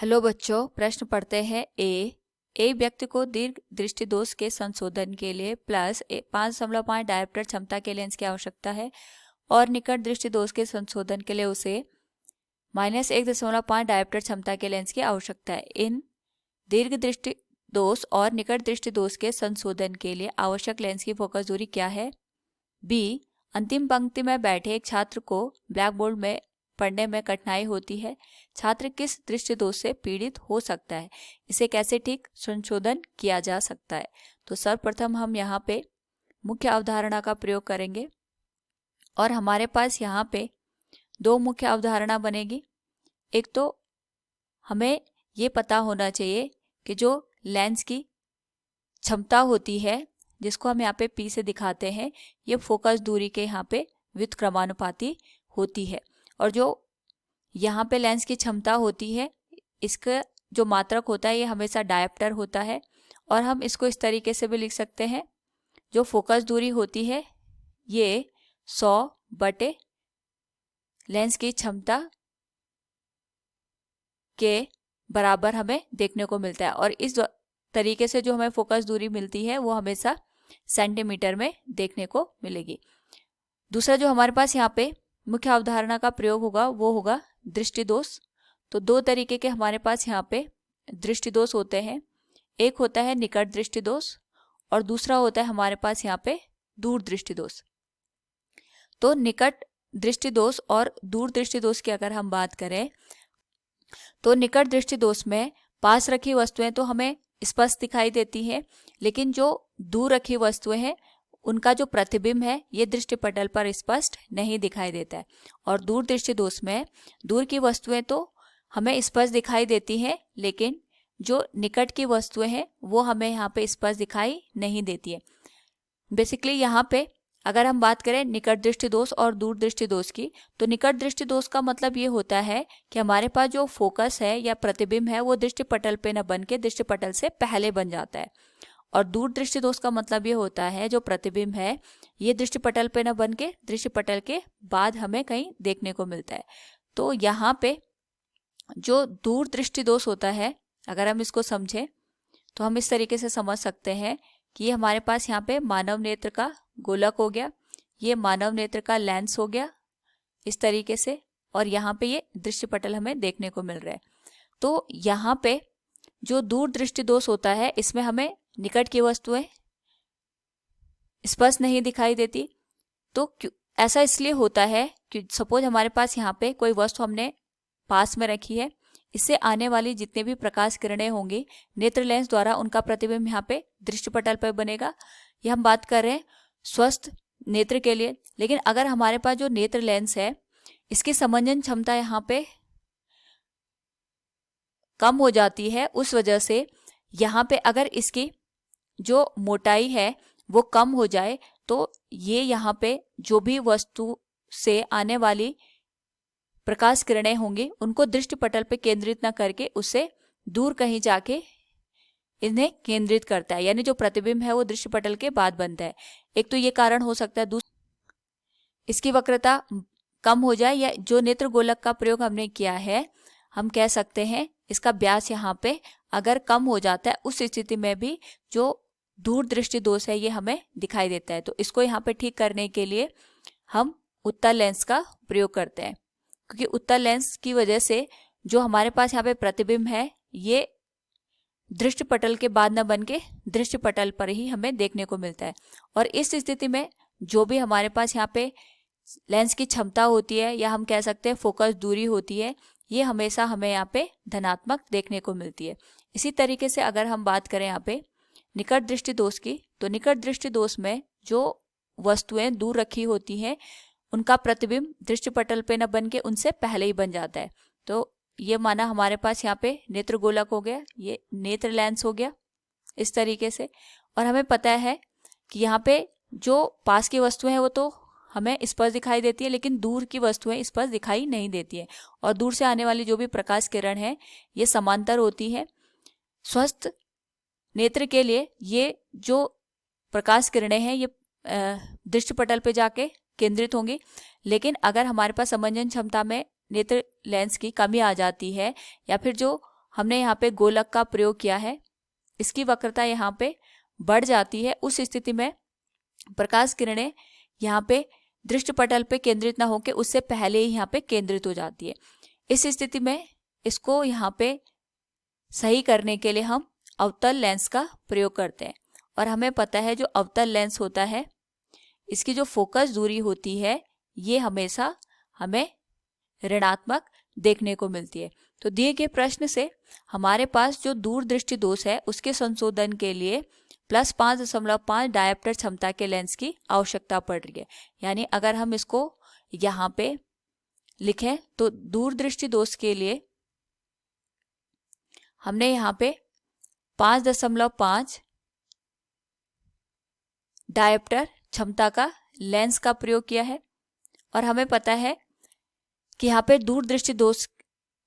Hello बच्चों, प्रश्न पढ़ते हैं। ए व्यक्ति को दीर्घ दृष्टि दोष के संशोधन के लिए प्लस 5.5 डायोप्टर क्षमता के लेंस की आवश्यकता है और निकट दृष्टि दोष के संशोधन के लिए उसे -1.5 डायोप्टर क्षमता के लेंस की आवश्यकता है। इन दीर्घ दृष्टि दोष और निकट दृष्टि दोष के संशोधन के लिए आवश्यक लेंस की फोकस दूरी क्या है? बी, अंतिम पंक्ति में बैठे एक छात्र को ब्लैक बोर्ड में पढ़ने में कठिनाई होती है। छात्र किस दृष्टि दोष से पीड़ित हो सकता है? इसे कैसे ठीक संशोधन किया जा सकता है? तो सर्वप्रथम हम यहाँ पे मुख्य अवधारणा का प्रयोग करेंगे और हमारे पास यहाँ पे दो मुख्य अवधारणा बनेगी। एक तो हमें ये पता होना चाहिए कि जो लेंस की क्षमता होती है, जिसको हम यहाँ पे P से दिखाते हैं, ये फोकस दूरी के यहाँ पे व्युत्क्रमानुपाती होती है। और जो यहाँ पे लेंस की क्षमता होती है, इसका जो मात्रक होता है ये हमेशा डायोप्टर होता है। और हम इसको इस तरीके से भी लिख सकते हैं, जो फोकस दूरी होती है ये 100 बटे लेंस की क्षमता के बराबर हमें देखने को मिलता है। और इस तरीके से जो हमें फोकस दूरी मिलती है वो हमेशा सेंटीमीटर में देखने को मिलेगी। दूसरा जो हमारे पास यहाँ पे मुख्य अवधारणा का प्रयोग होगा वो होगा दृष्टि दोष। तो दो तरीके के हमारे पास यहाँ पे दृष्टि दोष होते हैं। एक होता है निकट दृष्टि दोष और दूसरा होता है हमारे पास यहाँ पे दूर दृष्टि दोष। तो निकट दृष्टि दोष और दूर दृष्टि दोष की अगर हम बात करें तो निकट दृष्टि दोष में पास रखी वस्तुएं तो हमें स्पष्ट दिखाई देती हैं, लेकिन जो दूर रखी वस्तुएं हैं उनका जो प्रतिबिंब है ये दृष्टिपटल पर स्पष्ट नहीं दिखाई देता है। और दूर दृष्टि दोष में दूर की वस्तुएं तो हमें स्पष्ट दिखाई देती हैं, लेकिन जो निकट की वस्तुएं हैं वो हमें यहाँ पे स्पष्ट दिखाई नहीं देती है। बेसिकली यहाँ पे अगर हम बात करें निकट दृष्टि दोष और दूर दृष्टि दोष की, तो निकट दृष्टि दोष का मतलब ये होता है कि हमारे पास जो फोकस है या प्रतिबिंब है वो दृष्टिपटल पे न बन के दृष्टिपटल से पहले बन जाता है। और दूर दृष्टि दोष का मतलब ये होता है जो प्रतिबिंब है ये दृष्टिपटल पे न बन के दृष्टिपटल के बाद हमें कहीं देखने को मिलता है। तो यहाँ पे जो दूर दृष्टि दोष होता है, अगर हम इसको समझें तो हम इस तरीके से समझ सकते हैं कि ये हमारे पास यहाँ पे मानव नेत्र का गोलक हो गया, ये मानव नेत्र का लेंस हो गया इस तरीके से, और यहाँ पे ये दृष्टिपटल हमें देखने को मिल रहा है। तो यहाँ पे जो दूर दृष्टि दोष होता है इसमें हमें निकट की वस्तुएं स्पष्ट नहीं दिखाई देती। तो ऐसा इसलिए होता है कि सपोज हमारे पास यहाँ पे कोई वस्तु हमने पास में रखी है, इससे आने वाली जितने भी प्रकाश किरणें होंगी नेत्र लेंस द्वारा उनका प्रतिबिंब यहाँ पे दृष्टिपटल पर बनेगा। ये हम बात कर रहे हैं स्वस्थ नेत्र के लिए। लेकिन अगर हमारे पास जो नेत्र लेंस है इसकी समंजन क्षमता यहाँ पे कम हो जाती है, उस वजह से यहाँ पे अगर इसकी जो मोटाई है वो कम हो जाए तो ये यहाँ पे जो भी वस्तु से आने वाली प्रकाश किरणें होंगी उनको दृष्टिपटल पे केंद्रित न करके उससे दूर कहीं जाके इन्हें केंद्रित करता है, यानी जो प्रतिबिंब है वो दृष्टिपटल के बाद बनता है। एक तो ये कारण हो सकता है, इसकी वक्रता कम हो जाए, या जो नेत्र गोलक का प्रयोग हमने किया है हम कह सकते हैं इसका व्यास यहाँ पे अगर कम हो जाता है, उस स्थिति में भी जो दूर दृष्टि दोष है ये हमें दिखाई देता है। तो इसको यहाँ पे ठीक करने के लिए हम उत्तल लेंस का प्रयोग करते हैं, क्योंकि उत्तल लेंस की वजह से जो हमारे पास यहाँ पे प्रतिबिंब है ये दृष्टिपटल के बाद न बन के दृष्टिपटल पर ही हमें देखने को मिलता है। और इस स्थिति में जो भी हमारे पास यहाँ पे लेंस की क्षमता होती है या हम कह सकते हैं फोकस दूरी होती है, ये हमेशा हमें यहाँ पे धनात्मक देखने को मिलती है। इसी तरीके से अगर हम बात करें यहाँ पे निकट दृष्टि दोष की, तो निकट दृष्टि दोष में जो वस्तुएं दूर रखी होती हैं उनका प्रतिबिंब दृष्टिपटल पे न बन के उनसे पहले ही बन जाता है। तो ये माना हमारे पास यहाँ पे नेत्र गोलक हो गया, ये नेत्र लेंस हो गया इस तरीके से। और हमें पता है कि यहाँ पे जो पास की वस्तुएं हैं वो तो हमें स्पष्ट दिखाई देती है, लेकिन दूर की वस्तुएं स्पष्ट दिखाई नहीं देती है। और दूर से आने वाली जो भी प्रकाश किरण है ये समांतर होती है। स्वस्थ नेत्र के लिए ये जो प्रकाश किरणें हैं ये दृष्टिपटल पे जाके केंद्रित होंगी। लेकिन अगर हमारे पास समंजन क्षमता में नेत्र लेंस की कमी आ जाती है, या फिर जो हमने यहाँ पे गोलक का प्रयोग किया है, इसकी वक्रता यहाँ पे बढ़ जाती है। उस स्थिति में प्रकाश किरणें यहाँ पे दृष्टि पटल पे केंद्रित ना होकर उससे पहले ही यहाँ पे केंद्रित हो जाती है। इस स्थिति में इसको यहाँ पे सही करने के लिए हम अवतल लेंस का प्रयोग करते हैं। और हमें पता है जो अवतल लेंस होता है इसकी जो फोकस दूरी होती है ये हमेशा हमें ऋणात्मक देखने को मिलती है। तो दिए गए प्रश्न से हमारे पास जो दूरदृष्टि दोष है उसके संशोधन के लिए +5.5 डायोप्टर क्षमता के लेंस की आवश्यकता पड़ रही है। यानी अगर हम इसको यहाँ पे लिखें तो दूरदृष्टि दोष के लिए हमने यहाँ पे 5.5 डायोप्टर क्षमता का लेंस का प्रयोग किया है। और हमें पता है कि यहाँ पे दूरदृष्टि दोष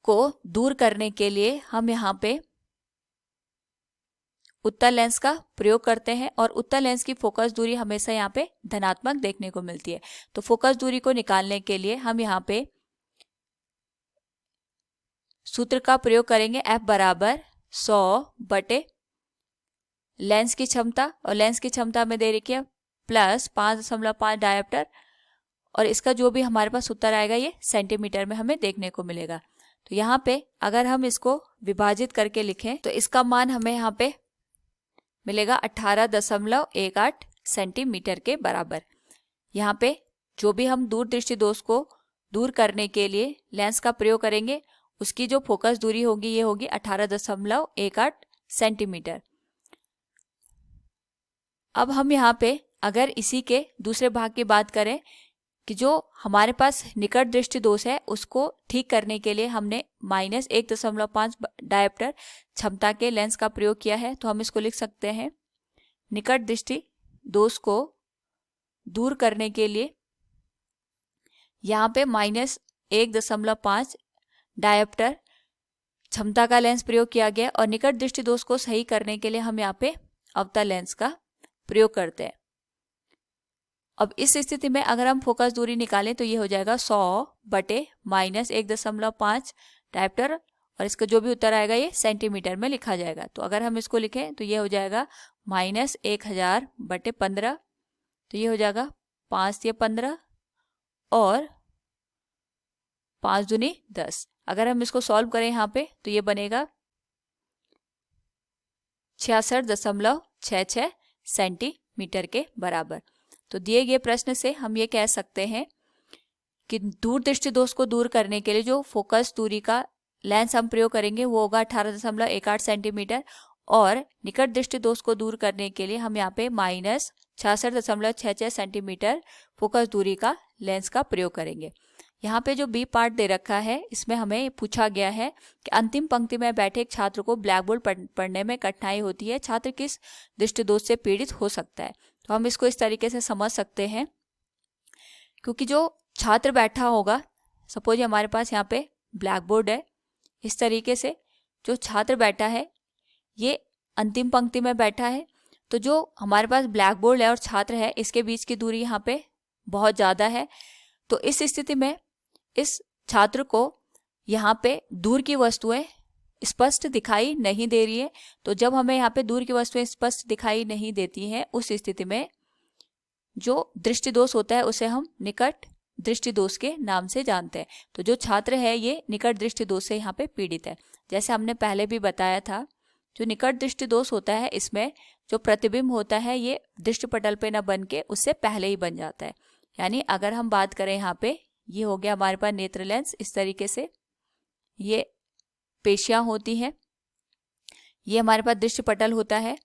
को दूर करने के लिए हम यहाँ पे उत्तल लेंस का प्रयोग करते हैं और उत्तल लेंस की फोकस दूरी हमेशा यहाँ पे धनात्मक देखने को मिलती है। तो फोकस दूरी को निकालने के लिए हम यहाँ पे सूत्र का प्रयोग करेंगे, F बराबर 100 बटे लेंस की क्षमता, और लेंस की क्षमता में दे रखी है +5.5 डायोप्टर, और इसका जो भी हमारे पास उत्तर आएगा ये सेंटीमीटर में हमें देखने को मिलेगा। तो यहाँ पे अगर हम इसको विभाजित करके लिखें तो इसका मान हमें यहाँ पे मिलेगा 18.18 सेंटीमीटर के बराबर। यहाँ पे जो भी हम दूरदृष्टि दोष को दूर करने के लिए लेंस का प्रयोग करेंगे उसकी जो फोकस दूरी होगी ये होगी 18.18 सेंटीमीटर। अब हम यहाँ पे अगर इसी के दूसरे भाग की बात करें कि जो हमारे पास निकट दृष्टि दोष है उसको ठीक करने के लिए हमने -1.5 डायोप्टर क्षमता के लेंस का प्रयोग किया है। तो हम इसको लिख सकते हैं निकट दृष्टि दोष को दूर करने के लिए यहाँ पे -1.5 डायोप्टर क्षमता का लेंस प्रयोग किया गया और निकट दृष्टि दोष को सही करने के लिए हम यहाँ पे अवतल लेंस का प्रयोग करते हैं। अब इस स्थिति में अगर हम फोकस दूरी निकालें तो ये हो जाएगा 100 बटे -1.5 डायोप्टर, और इसका जो भी उत्तर आएगा ये सेंटीमीटर में लिखा जाएगा। तो अगर हम इसको लिखें तो ये हो जाएगा -1000 बटे 15, तो ये हो जाएगा 5 या 15 और 5 दूनी 10। अगर हम इसको सॉल्व करें यहाँ पे तो ये बनेगा 66.66 सेंटीमीटर के बराबर। तो दिए गए प्रश्न से हम ये कह सकते हैं कि दूरदृष्टि दोष को दूर करने के लिए जो फोकस दूरी का लेंस हम प्रयोग करेंगे वो होगा 18.18 सेंटीमीटर, और निकट दृष्टि दोष को दूर करने के लिए हम यहाँ पे -66.66 सेंटीमीटर फोकस दूरी का लेंस का प्रयोग करेंगे। यहाँ पे जो बी पार्ट दे रखा है इसमें हमें पूछा गया है कि अंतिम पंक्ति में बैठे एक छात्र को ब्लैक बोर्ड पढ़ने में कठिनाई होती है, छात्र किस दृष्टि दोष से पीड़ित हो सकता है। तो हम इसको इस तरीके से समझ सकते हैं, क्योंकि जो छात्र बैठा होगा, सपोज हमारे पास यहाँ पे ब्लैक बोर्ड है, इस तरीके से जो छात्र बैठा है ये अंतिम पंक्ति में बैठा है, तो जो हमारे पास ब्लैक बोर्ड है और छात्र है इसके बीच की दूरी यहाँ पे बहुत ज़्यादा है। तो इस स्थिति में इस छात्र को यहाँ पे दूर की वस्तुएं स्पष्ट दिखाई नहीं दे रही है। तो जब हमें यहाँ पे दूर की वस्तुएं स्पष्ट दिखाई नहीं देती हैं उस स्थिति में जो दृष्टि दोष होता है उसे हम निकट दृष्टि दोष के नाम से जानते हैं। तो जो छात्र है ये निकट दृष्टि दोष से यहाँ पे पीड़ित है। जैसे हमने पहले भी बताया था, जो निकट दृष्टि दोष होता है इसमें जो प्रतिबिंब होता है ये दृष्टि पटल पे न बन के उससे पहले ही बन जाता है। यानी अगर हम बात करें यहाँ पे, ये हो गया हमारे पास नेत्र लेंस, इस तरीके से ये पेशियां होती हैं, ये हमारे पास दृष्टि पटल होता है,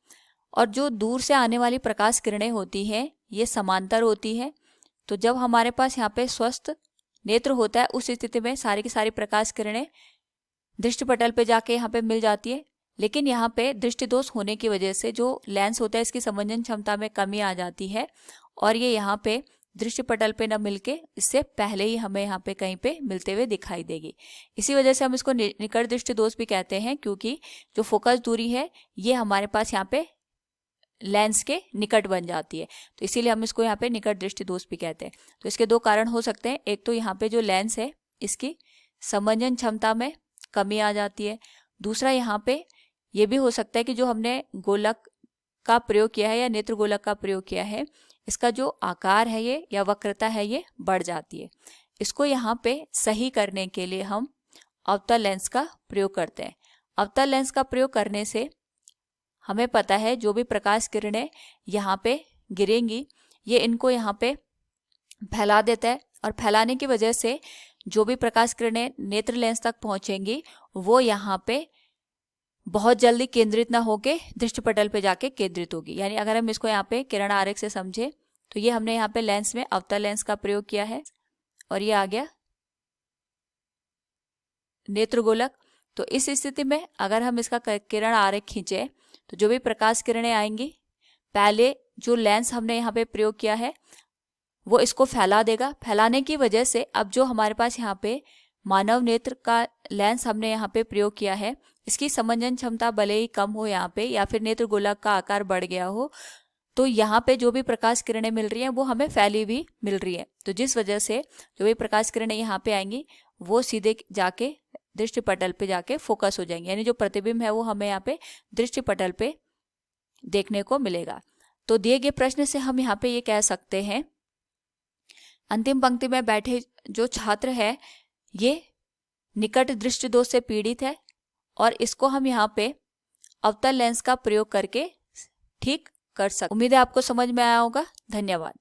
और जो दूर से आने वाली प्रकाश किरणें होती हैं ये समांतर होती है। तो जब हमारे पास यहाँ पे स्वस्थ नेत्र होता है उस स्थिति में सारी की सारी प्रकाश किरणें दृष्टि पटल पे जाके यहाँ पे मिल जाती है। लेकिन यहाँ पे दृष्टि दोष होने की वजह से जो लेंस होता है इसकी समंजन क्षमता में कमी आ जाती है और ये यहाँ पे दृष्टि पटल पे न मिलके इससे पहले ही हमें यहाँ पे कहीं पे मिलते हुए दिखाई देगी। इसी वजह से हम इसको निकट दृष्टि दोष भी कहते हैं, क्योंकि जो फोकस दूरी है ये हमारे पास यहाँ पे लेंस के निकट बन जाती है, तो इसीलिए हम इसको यहाँ पे निकट दृष्टि दोष भी कहते हैं। तो इसके दो कारण हो सकते हैं, एक तो यहाँ पे जो लेंस है इसकी समंजन क्षमता में कमी आ जाती है, दूसरा यहाँ पे ये भी हो सकता है कि जो हमने गोलक का प्रयोग किया है या नेत्र गोलक का प्रयोग किया है, इसका जो आकार है ये या वक्रता है ये बढ़ जाती है। इसको यहाँ पे सही करने के लिए हम अवतल लेंस का प्रयोग करते हैं। अवतल लेंस का प्रयोग करने से हमें पता है जो भी प्रकाश किरणें यहाँ पे गिरेंगी ये इनको यहाँ पे फैला देता है, और फैलाने की वजह से जो भी प्रकाश किरणें नेत्र लेंस तक पहुंचेंगी वो यहाँ पे बहुत जल्दी केंद्रित ना होके दृष्टिपटल पे जाके केंद्रित होगी। यानी अगर हम इसको यहाँ पे किरण आरेख से समझे तो ये हमने यहाँ पे लेंस में अवतल लेंस का प्रयोग किया है और ये आ गया नेत्र गोलक। तो इस स्थिति में अगर हम इसका किरण आरेख खींचे तो जो भी प्रकाश किरणें आएंगी, पहले जो लेंस हमने यहाँ पे प्रयोग किया है वो इसको फैला देगा। फैलाने की वजह से अब जो हमारे पास यहाँ पे मानव नेत्र का लेंस हमने यहाँ पे प्रयोग किया है, इसकी समंजन क्षमता भले ही कम हो यहाँ पे या फिर नेत्र गोलक का आकार बढ़ गया हो, तो यहाँ पे जो भी प्रकाश किरणें मिल रही हैं वो हमें फैली हुई मिल रही है। तो जिस वजह से जो भी प्रकाश किरणें यहाँ पे आएंगी वो सीधे जाके दृष्टिपटल पे जाके फोकस हो जाएंगे, यानी जो प्रतिबिंब है वो हमें यहाँ पे दृष्टिपटल पे देखने को मिलेगा। तो दिए गए प्रश्न से हम यहाँ पे ये कह सकते हैं, अंतिम पंक्ति में बैठे जो छात्र है ये निकट दृष्टि दोष से पीड़ित है और इसको हम यहाँ पे अवतल लेंस का प्रयोग करके ठीक कर सकते। उम्मीद है आपको समझ में आया होगा। धन्यवाद।